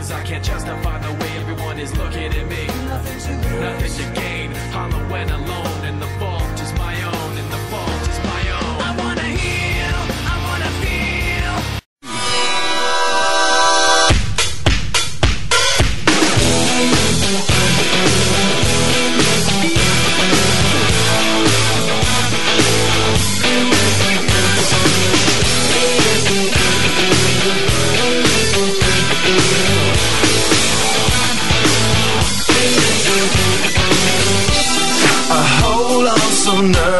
Cause I can't justify the way everyone is looking at me. Nothing to gain, hollow and alone. And the fault is my own, and the fault is my own. I wanna heal, I wanna feel. I hold on so nervous.